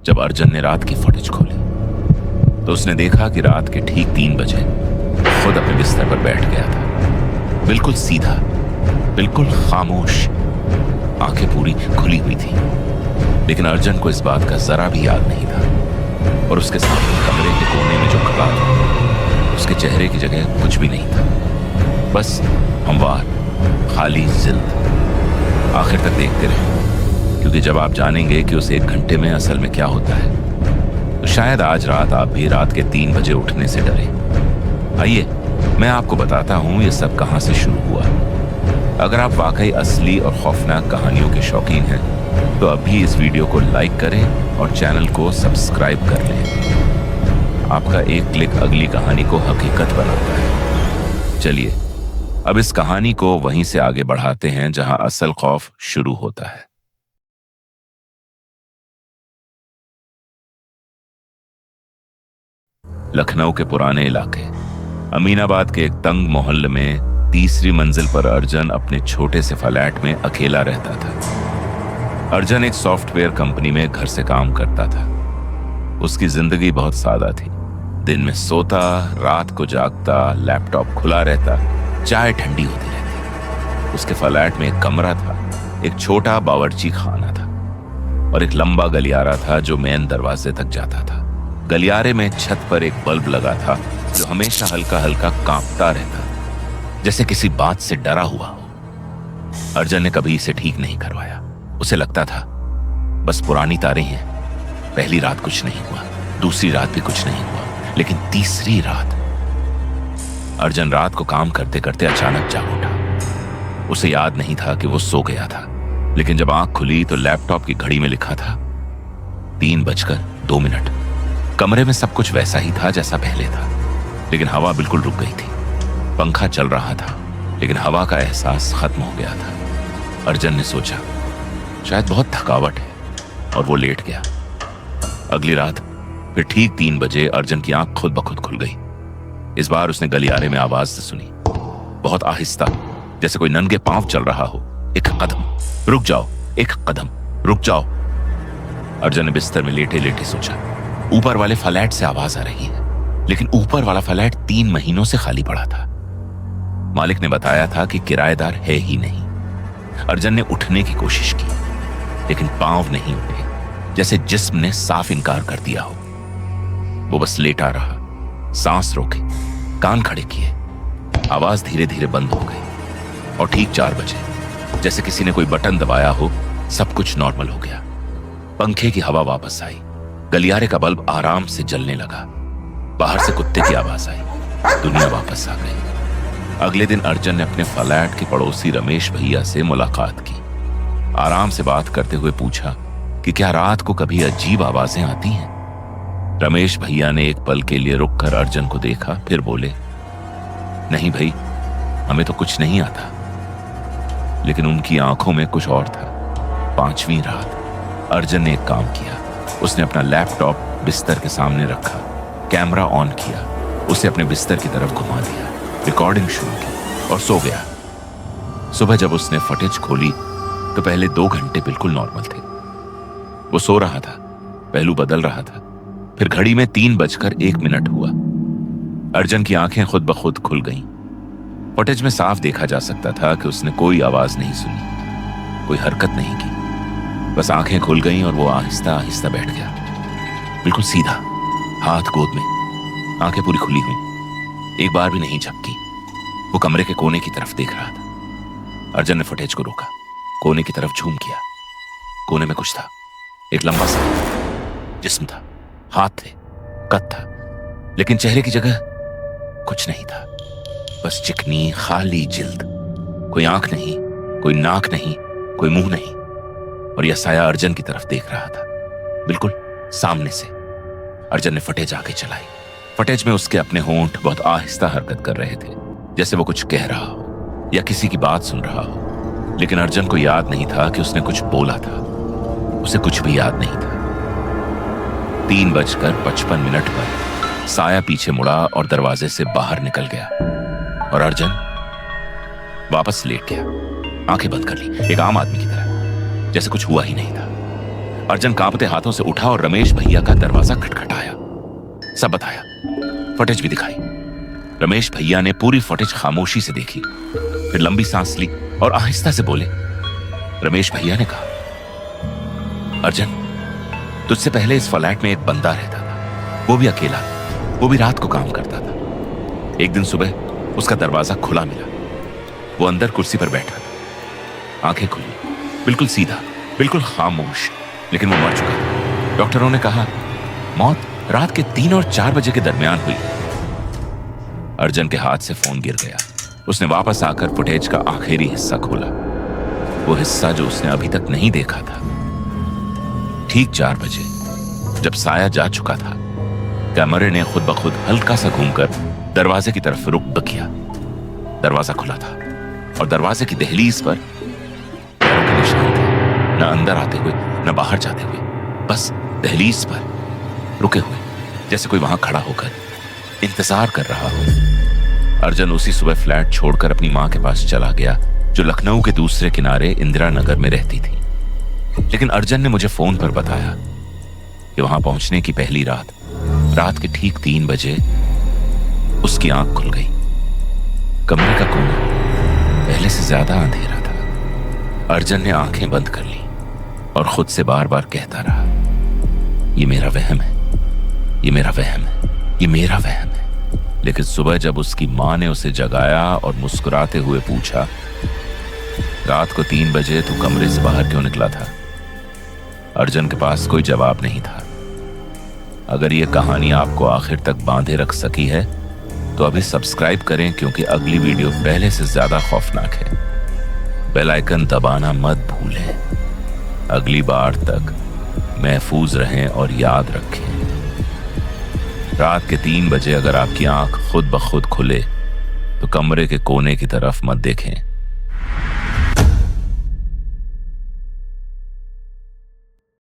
जब अर्जुन ने रात की फुटेज खोली तो उसने देखा कि रात के ठीक 3 बजे खुद अपने बिस्तर पर बैठ गया था, बिल्कुल सीधा, बिल्कुल खामोश, आंखें पूरी खुली हुई थी। लेकिन अर्जुन को इस बात का जरा भी याद नहीं था और उसके सामने कमरे के कोने में जो खड़ा था उसके चेहरे की जगह कुछ भी नहीं था, बस हमवार खाली जिल्द। आखिर तक देखते रहे, क्योंकि जब आप जानेंगे कि उस 1 घंटे में असल में क्या होता है तो शायद आज रात आप भी रात के 3 बजे उठने से डरे। आइए मैं आपको बताता हूं ये सब कहां से शुरू हुआ। अगर आप वाकई असली और खौफनाक कहानियों के शौकीन हैं तो अभी इस वीडियो को लाइक करें और चैनल को सब्सक्राइब कर लें। आपका एक क्लिक अगली कहानी को हकीकत बनाता है। चलिए अब इस कहानी को वहीं से आगे बढ़ाते हैं जहां असल खौफ शुरू होता है। लखनऊ के पुराने इलाके अमीनाबाद के एक तंग मोहल्ले में तीसरी मंजिल पर अर्जुन अपने छोटे से फ्लैट में अकेला रहता था। अर्जुन एक सॉफ्टवेयर कंपनी में घर से काम करता था। उसकी जिंदगी बहुत सादा थी। दिन में सोता, रात को जागता, लैपटॉप खुला रहता, चाय ठंडी होती रहती। उसके फ्लैट में एक कमरा था, एक छोटा बावर्ची खाना था और एक लंबा गलियारा था जो मेन दरवाजे तक जाता था। गलियारे में छत पर एक बल्ब लगा था जो हमेशा हल्का हल्का कांपता रहता, जैसे किसी बात से डरा हुआ हो। अर्जुन ने कभी इसे ठीक नहीं करवाया। उसे लगता था बस पुरानी तारें हैं। पहली रात कुछ नहीं हुआ, दूसरी रात भी कुछ नहीं हुआ, लेकिन तीसरी रात अर्जुन रात को काम करते करते अचानक जाग उठा। उसे याद नहीं था कि वो सो गया था, लेकिन जब आंख खुली तो लैपटॉप की घड़ी में लिखा था 3:02। कमरे में सब कुछ वैसा ही था जैसा पहले था, लेकिन हवा बिल्कुल रुक गई थी। पंखा चल रहा था, लेकिन हवा का एहसास खत्म हो गया था। अर्जुन ने सोचा शायद बहुत थकावट है और वो लेट गया। अगली रात फिर ठीक 3 बजे अर्जुन की आंख खुद ब खुद खुल गई। इस बार उसने गलियारे में आवाज से सुनी, बहुत आहिस्ता, जैसे कोई नंगे पांव चल रहा हो। 1 कदम, रुक जाओ, 1 कदम, रुक जाओ। अर्जुन ने बिस्तर में लेटे लेटे सोचा ऊपर वाले फ्लैट से आवाज आ रही है, लेकिन ऊपर वाला फ्लैट 3 महीनों से खाली पड़ा था। मालिक ने बताया था कि किराएदार है ही नहीं। अर्जुन ने उठने की कोशिश की, लेकिन पांव नहीं उठे, जैसे जिस्म ने साफ इनकार कर दिया हो। वो बस लेटा रहा, सांस रोके, कान खड़े किए। आवाज धीरे धीरे बंद हो गई और ठीक 4 बजे जैसे किसी ने कोई बटन दबाया हो, सब कुछ नॉर्मल हो गया। पंखे की हवा वापस आई, गलियारे का बल्ब आराम से जलने लगा। बाहर से कुत्ते की आवाज आई, दुनिया वापस आ गई। अगले दिन अर्जुन ने अपने फ्लैट के पड़ोसी रमेश भैया से मुलाकात की। आराम से बात करते हुए पूछा कि क्या रात को कभी अजीब आवाजें आती हैं। रमेश भैया ने एक पल के लिए रुककर अर्जुन को देखा, फिर बोले, नहीं भाई, हमें तो कुछ नहीं आता। लेकिन उनकी आंखों में कुछ और था। 5वीं रात अर्जुन ने एक काम किया। उसने अपना लैपटॉप बिस्तर के सामने रखा, कैमरा ऑन किया, उसे अपने बिस्तर की तरफ घुमा दिया, रिकॉर्डिंग शुरू की और सो गया। सुबह जब उसने फुटेज खोली तो पहले 2 घंटे बिल्कुल नॉर्मल थे। वो सो रहा था, पहलू बदल रहा था, फिर घड़ी में 3:01 हुआ। अर्जुन की आंखें खुद ब खुद खुल गईं। फुटेज में साफ देखा जा सकता था कि उसने कोई आवाज नहीं सुनी, कोई हरकत नहीं की, बस आंखें खुल गईं और वो आहिस्ता आहिस्ता बैठ गया, बिल्कुल सीधा, हाथ गोद में, आंखें पूरी खुली हुई, एक बार भी नहीं झपकी। वो कमरे के कोने की तरफ देख रहा था। अर्जुन ने फुटेज को रोका, कोने की तरफ झूम किया। कोने में कुछ था, एक लंबा सा जिस्म था, हाथ थे, कद था, लेकिन चेहरे की जगह कुछ नहीं था, बस चिकनी खाली जिल्द। कोई आंख नहीं, कोई नाक नहीं, कोई मुंह नहीं, और यह साया अर्जुन की तरफ देख रहा था, बिल्कुल सामने से। अर्जुन ने फुटेज आगे चलाई। फुटेज में उसके अपने होंठ बहुत आहिस्ता हरकत कर रहे थे, जैसे वो कुछ कह रहा हो या किसी की बात सुन रहा हो। लेकिन अर्जुन को याद नहीं था कि उसने कुछ बोला था। उसे कुछ भी याद नहीं था। 3:55 पर साया पीछे मुड़ा और दरवाजे से बाहर निकल गया और अर्जुन वापस लेट गया, आंखें बंद कर ली, एक आम आदमी की तरह, जैसे कुछ हुआ ही नहीं था। अर्जन कांपते हाथों से उठा और रमेश भैया का दरवाजा खटखटाया। सब बताया, फुटेज भी दिखाई। रमेश भैया ने पूरी फुटेज खामोशी से देखी, फिर लंबी सांस ली और आहिस्ता से बोले। रमेश भैया ने कहा, अर्जन, तुझसे पहले इस फ्लैट में एक बंदा रहता था, वो भी अकेला, वो भी रात को काम करता था। एक दिन सुबह उसका दरवाजा खुला मिला। वो अंदर कुर्सी पर बैठा था, आंखें खुली, बिल्कुल सीधा, बिल्कुल खामोश, लेकिन वो मर चुका था। डॉक्टरों ने कहा मौत रात के 3 और 4 बजे के दरमियान हुई। अर्जन के हाथ से फोन गिर गया। उसने वापस आकर फुटेज का आखिरी हिस्सा खोला, वो हिस्सा जो उसने अभी तक नहीं देखा था। ठीक 4 बजे, जब साया जा चुका था, कैमरे ने खुद ब खुद हल्का सा घूमकर दरवाजे की तरफ रुख किया। दरवाजा खुला था और दरवाजे की दहलीज पर पैरों के निशान थे, न अंदर आते हुए न बाहर जाते हुए, बस दहलीज पर रुके हुए, जैसे कोई वहां खड़ा होकर इंतजार कर रहा हो। अर्जन उसी सुबह फ्लैट छोड़कर अपनी मां के पास चला गया, जो लखनऊ के दूसरे किनारे इंदिरा नगर में रहती थी। लेकिन अर्जन ने मुझे फोन पर बताया कि वहां पहुंचने की पहली रात के ठीक 3 बजे उसकी आंख खुल गई। कमरे का कोना पहले से ज्यादा अंधेरा था। अर्जन ने आंखें बंद कर ली और खुद से बार बार कहता रहा, ये मेरा वहम है, ये मेरा वहम है, ये मेरा वहम है। लेकिन सुबह जब उसकी मां ने उसे जगाया और मुस्कुराते हुए पूछा, रात को 3 बजे तू कमरे से बाहर क्यों निकला था? अर्जन के पास कोई जवाब नहीं था। अगर ये कहानी आपको आखिर तक बांधे रख सकी है तो अभी सब्सक्राइब करें, क्योंकि अगली वीडियो पहले से ज्यादा खौफनाक है। बेल आइकन दबाना मत भूलें। अगली बार तक महफूज रहें और याद रखें, रात के 3 बजे अगर आपकी आंख खुद ब खुद खुले तो कमरे के कोने की तरफ मत देखें।